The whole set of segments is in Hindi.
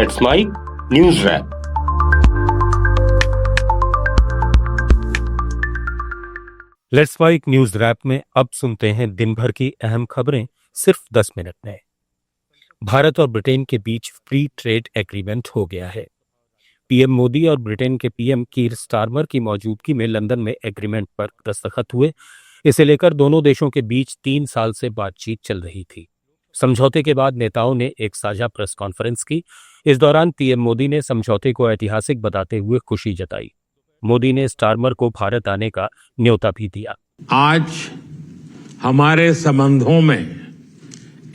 It's my news wrap. Let's mic news wrap में अब सुनते हैं दिन भर की अहम खबरें सिर्फ 10 मिनट में। भारत और ब्रिटेन के बीच फ्री ट्रेड एग्रीमेंट हो गया है। पीएम मोदी और ब्रिटेन के पीएम कीर स्टारमर की मौजूदगी में लंदन में एग्रीमेंट पर दस्तखत हुए। इसे लेकर दोनों देशों के बीच 3 साल से बातचीत चल रही थी। समझौते के बाद नेताओं ने एक साझा प्रेस कॉन्फ्रेंस की। इस दौरान पीएम मोदी ने समझौते को ऐतिहासिक बताते हुए खुशी जताई। मोदी ने स्टारमर को भारत आने का न्योता भी दिया। आज हमारे संबंधों में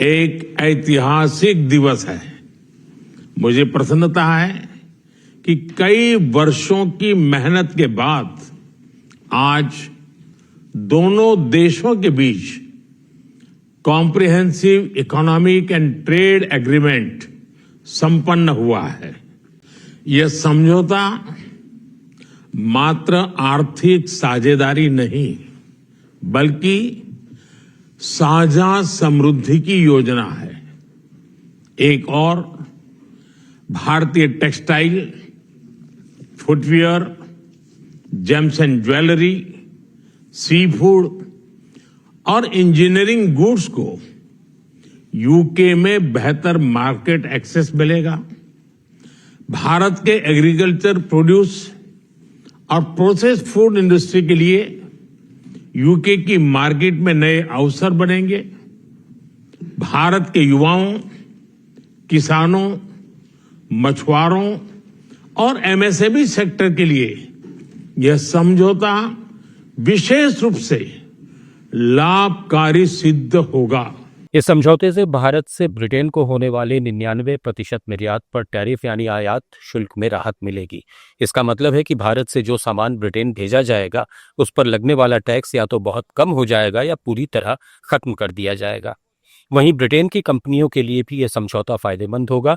एक ऐतिहासिक दिवस है। मुझे प्रसन्नता है कि कई वर्षों की मेहनत के बाद आज दोनों देशों के बीच comprehensive economic and trade agreement संपन्न हुआ है। यह समझौता मात्र आर्थिक साझेदारी नहीं बल्कि साझा समृद्धि की योजना है। एक और भारतीय textile, footwear, gems and jewellery, sea food और इंजीनियरिंग गुड्स को यूके में बेहतर मार्केट एक्सेस मिलेगा। भारत के एग्रीकल्चर प्रोड्यूस और प्रोसेस्ड फूड इंडस्ट्री के लिए यूके की मार्केट में नए अवसर बनेंगे। भारत के युवाओं, किसानों, मछुआरों और एमएसएमई सेक्टर के लिए यह समझौता विशेष रूप से लाभकारी सिद्ध होगा। इस समझौते से भारत से ब्रिटेन को होने वाले 99% निर्यात पर टैरिफ यानी आयात शुल्क में राहत मिलेगी। इसका मतलब है कि भारत से जो सामान ब्रिटेन भेजा जाएगा उस पर लगने वाला टैक्स या तो बहुत कम हो जाएगा या पूरी तरह खत्म कर दिया जाएगा। वहीं ब्रिटेन की कंपनियों के लिए भी यह समझौता फायदेमंद होगा।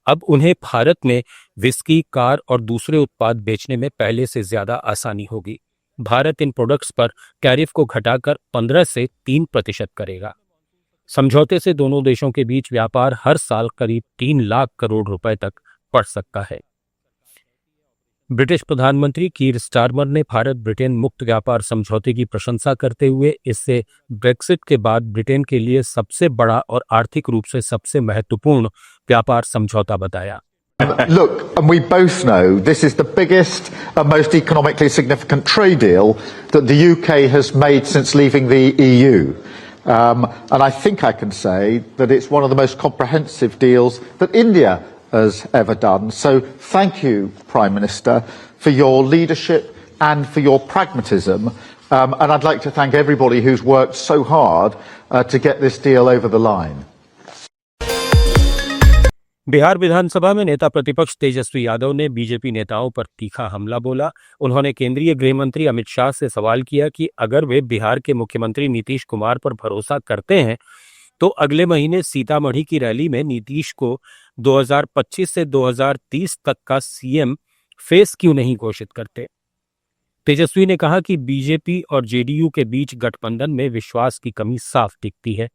अब उन्हें भारत में विस्की, कार और दूसरे उत्पाद बेचने में पहले से ज्यादा आसानी होगी। भारत इन प्रोडक्ट्स पर टैरिफ को घटाकर 15 से 3% करेगा। समझौते से दोनों देशों के बीच व्यापार हर साल करीब 3 लाख करोड़ रुपए तक बढ़ सकता है। ब्रिटिश प्रधानमंत्री कीर स्टारमर ने भारत ब्रिटेन मुक्त व्यापार समझौते की प्रशंसा करते हुए इसे ब्रेक्सिट के बाद ब्रिटेन के लिए सबसे बड़ा और आर्थिक रूप से सबसे महत्वपूर्ण व्यापार समझौता बताया। Look, and we both know this is the biggest and most economically significant trade deal that the UK has made since leaving the EU. And I think I can say that it's one of the most comprehensive deals that India has ever done. So thank you, Prime Minister, for your leadership and for your pragmatism. And I'd like to thank everybody who's worked so hard to get this deal over the line. Bihar विधानसभा में नेता प्रतिपक्ष तेजस्वी यादव ने बीजेपी नेताओं पर तीखा हमला बोला। उन्होंने केंद्रीय गृह मंत्री अमित शाह से सवाल किया कि अगर वे बिहार के मुख्यमंत्री नीतीश कुमार पर भरोसा करते हैं तो अगले महीने सीतामढ़ी की रैली में नीतीश को 2025 से 2030 तक का सीएम फेस क्यों नहीं घोषित करते। तेजस्वी ने कहा कि बीजेपी और जेडीयू के बीच गठबंधन में विश्वास की कमी साफ दिखती है।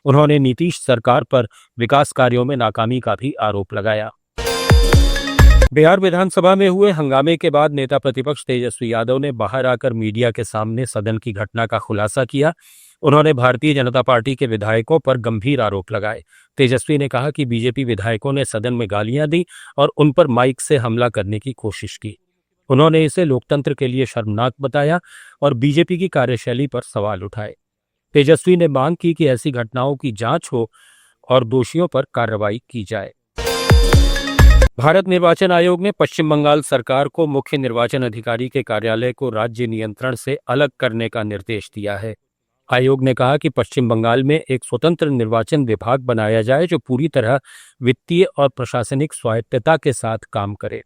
उन्होंने नीतीश सरकार पर विकास कार्यों में नाकामी का भी आरोप लगाया। बिहार विधानसभा में हुए हंगामे के बाद नेता प्रतिपक्ष तेजस्वी यादव ने बाहर आकर मीडिया के सामने सदन की घटना का खुलासा किया। उन्होंने भारतीय जनता पार्टी के विधायकों पर गंभीर आरोप लगाए। तेजस्वी ने कहा कि बीजेपी विधायकों ने सदन में गालियां दी और उन पर माइक से हमला करने की कोशिश की। उन्होंने इसे लोकतंत्र के लिए शर्मनाक बताया और बीजेपी की कार्यशैली पर सवाल उठाए। तेजस्वी ने मांग की कि ऐसी घटनाओं की जांच हो और दोषियों पर कार्रवाई की जाए। भारत निर्वाचन आयोग ने पश्चिम बंगाल सरकार को मुख्य निर्वाचन अधिकारी के कार्यालय को राज्य नियंत्रण से अलग करने का निर्देश दिया है। आयोग ने कहा कि पश्चिम बंगाल में एक स्वतंत्र निर्वाचन विभाग बनाया जाए जो पूरी तरह वित्तीय और प्रशासनिक स्वायत्तता के साथ काम करे।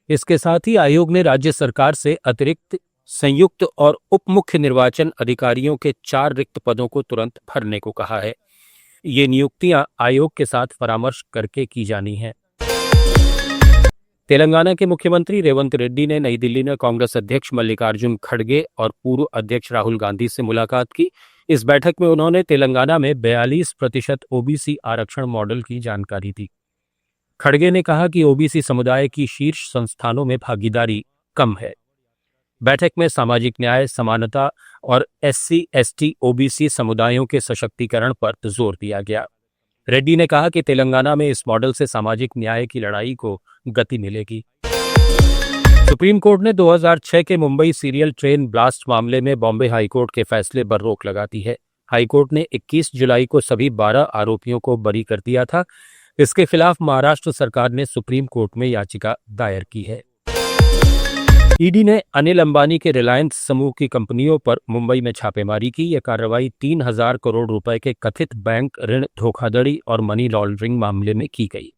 इसके साथ ही आयोग ने राज्य सरकार से अतिरिक्त संयुक्त और उप मुख्य निर्वाचन अधिकारियों के 4 रिक्त पदों को तुरंत भरने को कहा है। ये नियुक्तियां आयोग के साथ परामर्श करके की जानी हैं। तेलंगाना के मुख्यमंत्री रेवंत रेड्डी ने नई दिल्ली में कांग्रेस अध्यक्ष मल्लिकार्जुन खड़गे और पूर्व अध्यक्ष राहुल गांधी से मुलाकात की। इस बैठक में उन्होंने तेलंगाना में 42% ओबीसी आरक्षण मॉडल की जानकारी दी। खड़गे ने कहा कि ओबीसी समुदाय की शीर्ष संस्थानों में भागीदारी कम है। बैठक में सामाजिक न्याय, समानता और एससी, एसटी, ओबीसी समुदायों के सशक्तिकरण पर जोर दिया गया। रेड्डी ने कहा कि तेलंगाना में इस मॉडल से सामाजिक न्याय की लड़ाई को गति मिलेगी। सुप्रीम कोर्ट ने 2006 के मुंबई सीरियल ट्रेन ब्लास्ट मामले में बॉम्बे हाईकोर्ट के फैसले पर रोक लगा दी है। हाईकोर्ट ने 21 जुलाई को सभी 12 आरोपियों को बरी कर दिया था। इसके खिलाफ महाराष्ट्र सरकार ने सुप्रीम कोर्ट में याचिका दायर की है। ईडी ने अनिल अंबानी के रिलायंस समूह की कंपनियों पर मुंबई में छापेमारी की। यह कार्रवाई 3000 करोड़ रुपए के कथित बैंक ऋण धोखाधड़ी और मनी लॉन्ड्रिंग मामले में की गई।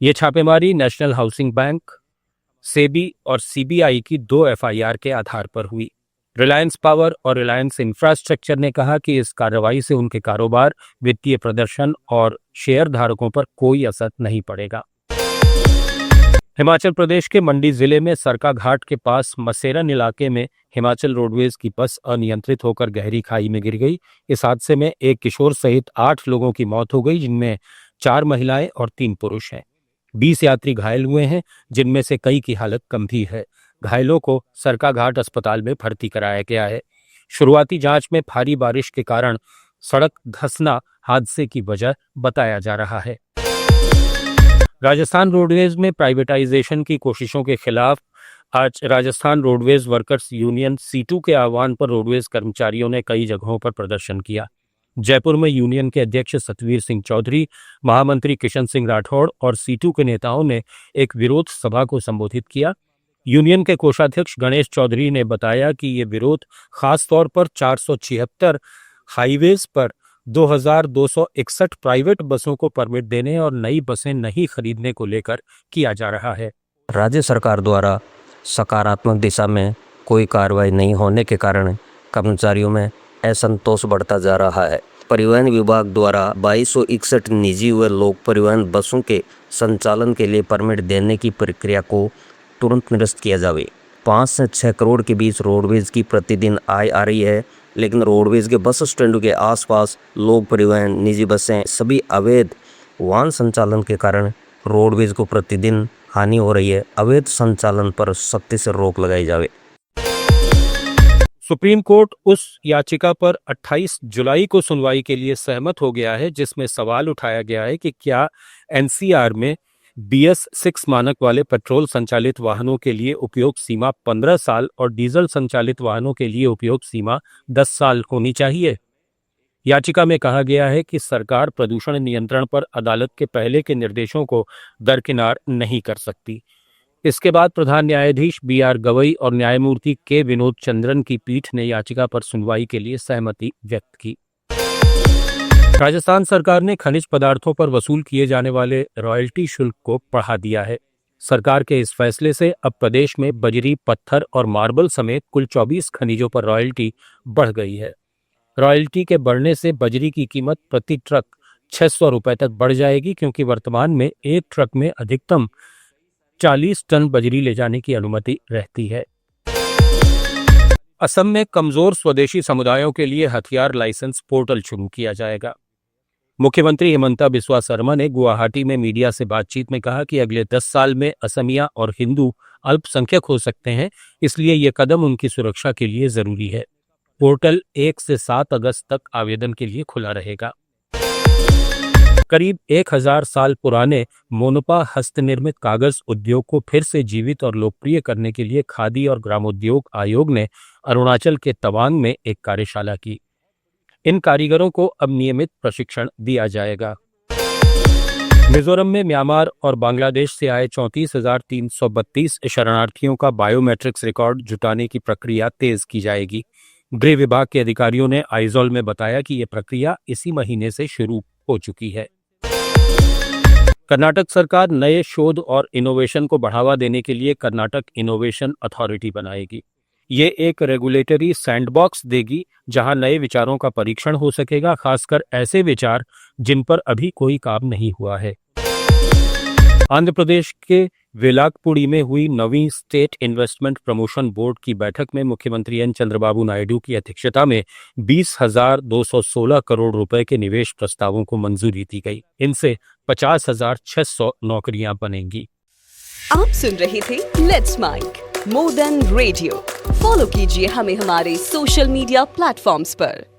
ये छापेमारी नेशनल हाउसिंग बैंक, सेबी और सीबीआई की 2 एफआईआर के आधार पर हुई। रिलायंस पावर और रिलायंस इंफ्रास्ट्रक्चर ने कहा कि इस कार्रवाई से उनके कारोबार, वित्तीय प्रदर्शन और शेयर धारकों पर कोई असर नहीं पड़ेगा। हिमाचल प्रदेश के मंडी जिले में सरका घाट के पास मसेरन इलाके में हिमाचल रोडवेज की बस अनियंत्रित होकर गहरी खाई में गिर गई। इस हादसे में एक किशोर सहित 8 लोगों की मौत हो गई, जिनमें 4 महिलाएं और 3 पुरुष हैं। 20 यात्री घायल हुए हैं, जिनमें से कई की हालत गंभीर है। घायलों को सरका घाट अस्पताल में भर्ती कराया गया है। शुरुआती जांच में भारी बारिश के कारण सड़क धंसना हादसे की वजह बताया जा रहा है। राजस्थान रोडवेज में प्राइवेटाइजेशन की कोशिशों के खिलाफ आज Rajasthan roadways workers union CITU के आह्वान पर रोडवेज कर्मचारियों ने कई जगहों पर प्रदर्शन किया। जयपुर में यूनियन के अध्यक्ष सतवीर सिंह चौधरी, महामंत्री किशन सिंह राठौड़ और सीटू के नेताओं ने एक विरोध सभा को संबोधित किया। यूनियन के कोषाध्यक्ष गणेश चौधरी ने बताया कि ये विरोध खासतौर पर 476 हाईवेज पर 2261 प्राइवेट बसों को परमिट देने और नई बसें नहीं खरीदने को लेकर किया जा रहा है। राज्य सरकार द्वारा सकारात्मक दिशा में कोई कार्रवाई नहीं होने के कारण कर्मचारियों में असंतोष बढ़ता जा रहा है। परिवहन विभाग द्वारा 2261 निजी व लोक परिवहन बसों के संचालन के लिए परमिट देने की प्रक्रिया को तुरंत निरस्त किया जावे। 5 से 6 करोड़ के बीच रोडवेज की प्रतिदिन आय आ रही है, लेकिन रोडवेज के बस स्टैंडों के आसपास लोक परिवहन, निजी बसें, सभी अवैध वाहन संचालन के कारण रोडवेज को प्रतिदिन हानि हो रही है। अवैध संचालन पर सख्ती से रोक लगाई जावे। सुप्रीम कोर्ट उस याचिका पर 28 जुलाई को सुनवाई के लिए सहमत हो गया है, जिसमें सवाल उठाया गया है कि क्या एनसीआर में BS6 मानक वाले पेट्रोल संचालित वाहनों के लिए उपयोग सीमा 15 साल और डीजल संचालित वाहनों के लिए उपयोग सीमा 10 साल होनी चाहिए। याचिका में कहा गया है कि सरकार प्रदूषण नियंत्रण पर अदालत के पहले के निर्देशों को दरकिनार नहीं कर सकती। इसके बाद प्रधान न्यायाधीश BR गवई और न्यायमूर्ति के विनोद चंद्रन की पीठ ने याचिका पर सुनवाई के लिए सहमति व्यक्त की। राजस्थान सरकार ने खनिज पदार्थों पर वसूल किए जाने वाले रॉयल्टी शुल्क को बढ़ा दिया है। सरकार के इस फैसले से अब प्रदेश में बजरी, पत्थर और मार्बल समेत कुल 24 खनिजों पर रॉयल्टी बढ़ गई है। रॉयल्टी के बढ़ने से बजरी की कीमत प्रति ट्रक 600 रुपए तक बढ़ जाएगी, क्योंकि वर्तमान में एक ट्रक में अधिकतम 40 टन बजरी ले जाने की अनुमति रहती है। असम में कमजोर स्वदेशी समुदायों के लिए हथियार लाइसेंस पोर्टल शुरू किया जाएगा। मुख्यमंत्री हिमंता बिस्वा शर्मा ने गुवाहाटी में मीडिया से बातचीत में कहा कि अगले 10 साल में असमिया और हिंदू अल्पसंख्यक हो सकते हैं, इसलिए यह कदम उनकी सुरक्षा के लिए जरूरी है। पोर्टल 1 से 7 अगस्त तक आवेदन के लिए खुला रहेगा। करीब 1000 साल पुराने मोनपा हस्तनिर्मित कागज उद्योग को फिर से जीवित और लोकप्रिय करने के लिए खादी और ग्रामोद्योग आयोग ने अरुणाचल के तवांग में एक कार्यशाला की। इन कारीगरों को अब नियमित प्रशिक्षण दिया जाएगा। मिजोरम में म्यांमार और बांग्लादेश से आए 34,332 शरणार्थियों का बायोमेट्रिक्स रिकॉर्ड जुटाने की प्रक्रिया तेज की जाएगी। गृह विभाग के अधिकारियों ने आइजोल में बताया कि यह प्रक्रिया इसी महीने से शुरू हो चुकी है। कर्नाटक सरकार नए शोध और इनोवेशन को बढ़ावा देने के लिए कर्नाटक इनोवेशन अथॉरिटी बनाएगी। ये एक रेगुलेटरी सैंडबॉक्स देगी जहां नए विचारों का परीक्षण हो सकेगा, खासकर ऐसे विचार जिन पर अभी कोई काम नहीं हुआ है। आंध्र प्रदेश के वेलागपुड़ी में हुई नवी स्टेट इन्वेस्टमेंट प्रमोशन बोर्ड की बैठक में मुख्यमंत्री एन चंद्रबाबू नायडू की अध्यक्षता में 20,216 करोड़ रुपए के निवेश प्रस्तावों को मंजूरी दी गई। इनसे 50,600 नौकरियां बनेंगी। आप सुन रहे थे let's mic more than radio. Follow कीजिए हमें हमारे सोशल मीडिया प्लेटफॉर्म्स पर।